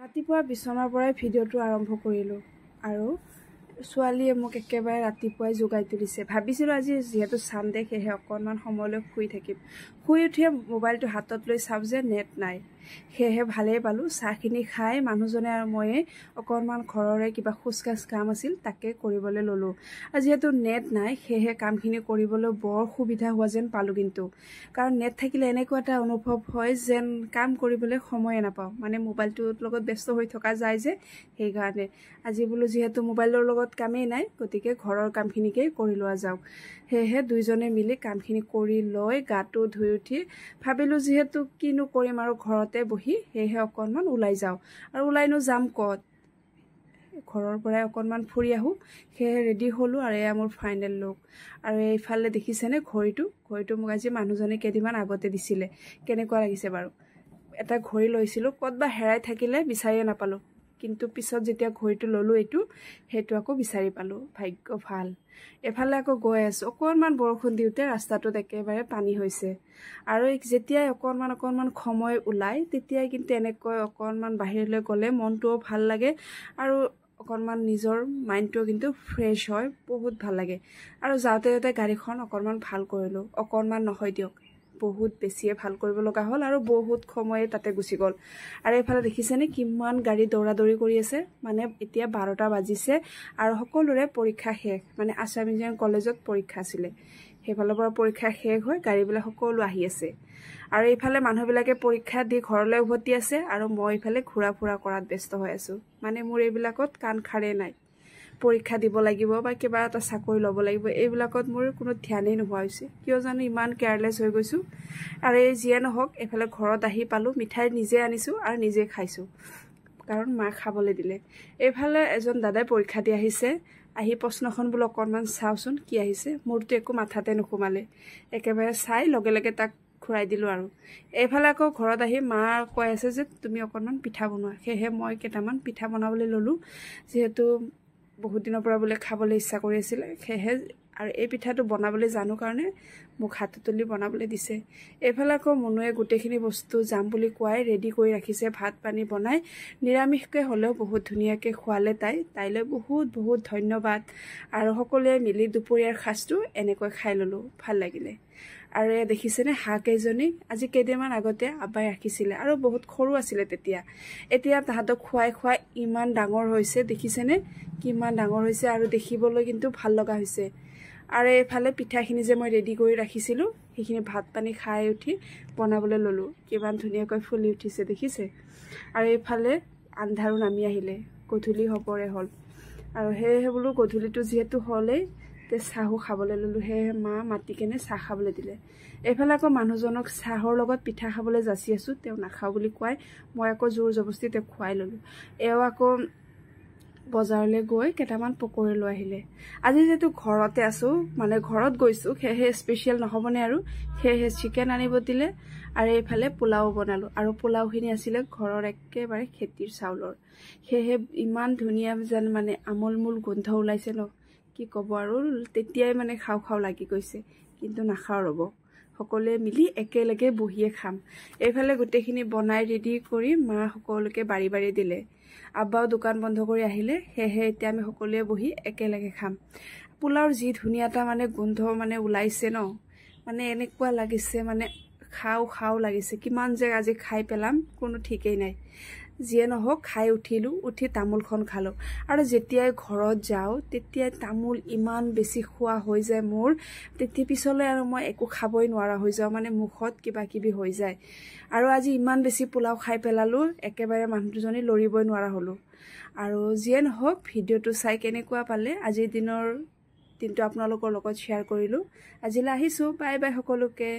ৰাতিপুৱা বিছনাৰ পৰাই ভিডিঅ'টো আৰম্ভ কৰিলোঁ আৰু ছোৱালীয়ে মোক একেবাৰে ৰাতিপুৱাই যোগাই তুলিছে। ভাবিছিলোঁ আজি যিহেতু ছানডে সেয়েহে অকণমান সময়লৈ শুই থাকিম। শুই উঠিয়ে মোবাইলটো হাতত লৈ চাওঁ যে নেট নাই। সেয়েহে ভালেই পালোঁ। চাহখিনি খাই মানুহজনে আৰু ময়ে অকণমান ঘৰৰে কিবা খোজকাজ কাম আছিল তাকে কৰিবলৈ ল'লোঁ। আৰু যিহেতু নেট নাই সেয়েহে কামখিনি কৰিবলৈ বৰ সুবিধা হোৱা যেন পালোঁ কিন্তু। কাৰণ নেট থাকিলে এনেকুৱা এটা অনুভৱ হয় যেন কাম কৰিবলৈ সময়ে নাপাওঁ। মানে মোবাইলটোৰ লগত ব্যস্ত হৈ থকা যায় যে সেইকাৰণে আজি বোলো যিহেতু মোবাইলৰ লগত কামেই নাই গতিকে ঘৰৰ কামখিনিকেই কৰি লোৱা যাওক। সেয়েহে দুইজনে মিলি কামখিনি কৰি লৈ গাটো ধুই উঠি ভাবিলোঁ যিহেতু কিনো কৰিম আৰু ঘৰতে বহি সেয়েহে অকণমান ওলাই যাওঁ। আৰু ওলাইনো যাম ক'ত, ঘৰৰ পৰাই অকণমান ফুৰি আহোঁ। সেয়েহে ৰেডি হ'লোঁ আৰু এয়া মোৰ ফাইনেল লুক। আৰু এইফালে দেখিছেনে ঘড়ীটো মোক আজি মানুহজনে কেইদিনমান আগতে দিছিলে। কেনেকুৱা লাগিছে বাৰু? এটা ঘড়ী লৈছিলোঁ, ক'ত বা হেৰাই থাকিলে বিচাৰিয়ে নাপালোঁ। কিন্তু পিছত যেতিয়া ঘড়ীটো ল'লোঁ সেইটো আকৌ বিচাৰি পালোঁ। ভাগ্য ভাল। এফালে আকৌ গৈ আছোঁ, অকণমান বৰষুণ দিওঁতে ৰাস্তাটোত একেবাৰে পানী হৈছে। আৰু যেতিয়াই অকণমান সময় ওলায় তেতিয়াই কিন্তু এনেকৈ অকণমান বাহিৰলৈ গ'লে মনটোও ভাল লাগে আৰু অকণমান নিজৰ মাইণ্ডটোও কিন্তু ফ্ৰেছ হয়, বহুত ভাল লাগে। আৰু যাওঁতে গাড়ীখন অকণমান ভাল কৰিলোঁ। অকণমান নহয় দিয়ক, বহুত বেছিয়ে ভাল কৰিব লগা হ'ল আৰু বহুত সময়ে তাতে গুচি গ'ল। আৰু এইফালে দেখিছেনে কিমান গাড়ী দৌৰা-দৌৰি কৰি আছে। মানে এতিয়া 12টা বাজিছে আৰু সকলোৰে পৰীক্ষা শেষ। মানে আছাম ইঞ্জিনিয়াৰিং কলেজত পৰীক্ষা আছিলে, সেইফালৰ পৰা পৰীক্ষা শেষ হৈ গাড়ীবিলাক সকলো আহি আছে। আৰু এইফালে মানুহবিলাকে পৰীক্ষা দি ঘৰলৈ উভতি আছে আৰু মই এইফালে ঘূৰা-ফুৰা কৰাত ব্যস্ত হৈ আছোঁ। মানে মোৰ এইবিলাকত কাণ খাৰেই নাই। পৰীক্ষা দিব লাগিব বা কিবা এটা চাকৰি ল'ব লাগিব, এইবিলাকত মোৰ কোনো ধ্যানেই নোহোৱা হৈছে। কিয় জানো ইমান কেয়াৰলেছ হৈ গৈছোঁ। আৰু এই যিয়ে নহওক এইফালে ঘৰত আহি পালোঁ, মিঠাই নিজে আনিছোঁ আৰু নিজে খাইছোঁ কাৰণ মাক খাবলৈ দিলে। এইফালে এজন দাদাই পৰীক্ষা দি আহিছে, আহি প্ৰশ্নখন বোলো অকণমান চাওঁচোন কি আহিছে। মোৰতো একো মাথাতে নোসোমালে, একেবাৰে চাই লগে লগে তাক ঘূৰাই দিলোঁ। আৰু এইফালে আকৌ ঘৰত আহি মা কৈ আছে যে তুমি অকণমান পিঠা বনোৱা। সেয়েহে মই কেইটামান পিঠা বনাবলৈ ল'লোঁ, যিহেতু বহুত দিনৰ পৰা বোলে খাবলৈ ইচ্ছা কৰি আছিলে। সেয়েহে আৰু এই পিঠাটো বনাবলৈ জানো কাৰণে মোক হাতত তুলি বনাবলৈ দিছে। এইফালে আকৌ মনুৱে গোটেইখিনি বস্তু যাম বুলি কোৱাই ৰেডি কৰি ৰাখিছে। ভাত পানী বনাই নিৰামিষকৈ হ'লেও বহুত ধুনীয়াকৈ খোৱালে তাইলৈ বহুত ধন্যবাদ। আৰু সকলোৱে মিলি দুপৰীয়াৰ সাজটো এনেকৈ খাই ল'লোঁ, ভাল লাগিলে। আৰু এয়া দেখিছেনে হাঁহ কেইজনী আজি কেইদিনমান আগতে আব্বাই ৰাখিছিলে আৰু বহুত সৰু আছিলে তেতিয়া। এতিয়া তাহাঁতক খুৱাই ইমান ডাঙৰ হৈছে, দেখিছেনে কিমান ডাঙৰ হৈছে আৰু দেখিবলৈ কিন্তু ভাল লগা হৈছে। আৰু এইফালে পিঠাখিনি যে মই ৰেডি কৰি ৰাখিছিলোঁ সেইখিনি ভাত পানী খাই উঠি বনাবলৈ ল'লোঁ। কিমান ধুনীয়াকৈ ফুলি উঠিছে দেখিছে। আৰু এইফালে আন্ধাৰো নামি আহিলে, গধূলি হ'বৰে হ'ল। আৰু সেয়েহে বোলো গধূলিটো যিহেতু হ'লেই তে চাহো খাবলৈ ল'লোঁ। সেয়েহে মা মাতি কেনে চাহ খাবলৈ দিলে। এইফালে আকৌ মানুহজনক চাহৰ লগত পিঠা খাবলৈ যাচি আছোঁ, তেওঁ নাখাওঁ বুলি কোৱাই মই আকৌ জোৰ জবস্তি তেওঁক খুৱাই ল'লোঁ। এওঁ আকৌ বজাৰলৈ গৈ কেইটামান পকৰি লৈ আহিলে। আজি যিহেতু ঘৰতে আছোঁ, মানে ঘৰত গৈছোঁ, সেয়েহে স্পেচিয়েল নহ'বনে আৰু, সেয়েহে চিকেন আনিব দিলে। আৰু এইফালে পোলাও বনালোঁ আৰু পোলাওখিনি আছিলে ঘৰৰ একেবাৰে খেতিৰ চাউলৰ। সেয়েহে ইমান ধুনীয়া যেন মানে আমোলমোল গোন্ধ ওলাইছে ন, কি ক'ব আৰু। তেতিয়াই মানে খাওঁ লাগি গৈছে, কিন্তু নাখাওঁ ৰ'ব, সকলোৱে মিলি একেলগে বহিয়ে খাম। এইফালে গোটেইখিনি বনাই ৰেডি কৰি মা সকলোকে বাৰী দিলে। আব্বাও দোকান বন্ধ কৰি আহিলে, সেয়েহে এতিয়া আমি সকলোৱে বহি একেলগে খাম। পোলাওৰ যি ধুনীয়া এটা মানে গোন্ধ মানে ওলাইছে ন, মানে এনেকুৱা লাগিছে মানে খাওঁ লাগিছে। কিমান যে আজি খাই পেলাম কোনো ঠিকেই নাই। যিয়ে নহওক খাই উঠিলোঁ, উঠি তামোলখন খালোঁ। আৰু যেতিয়াই ঘৰত যাওঁ তেতিয়াই তামোল ইমান বেছি খোৱা হৈ যায় মোৰ, তেতিয়া পিছলৈ আৰু মই একো খাবই নোৱাৰা হৈ যাওঁ, মানে মুখত কিবা কিবি হৈ যায়। আৰু আজি ইমান বেছি পোলাও খাই পেলালোঁ, একেবাৰে মানুহ দুজনী লৰিবই নোৱাৰা হ'লোঁ। আৰু যিয়ে নহওক ভিডিঅ'টো চাই কেনেকুৱা পালে, আজিৰ দিনটো আপোনালোকৰ লগত শ্বেয়াৰ কৰিলোঁ। আজিলৈ আহিছোঁ, বাই বাই সকলোকে।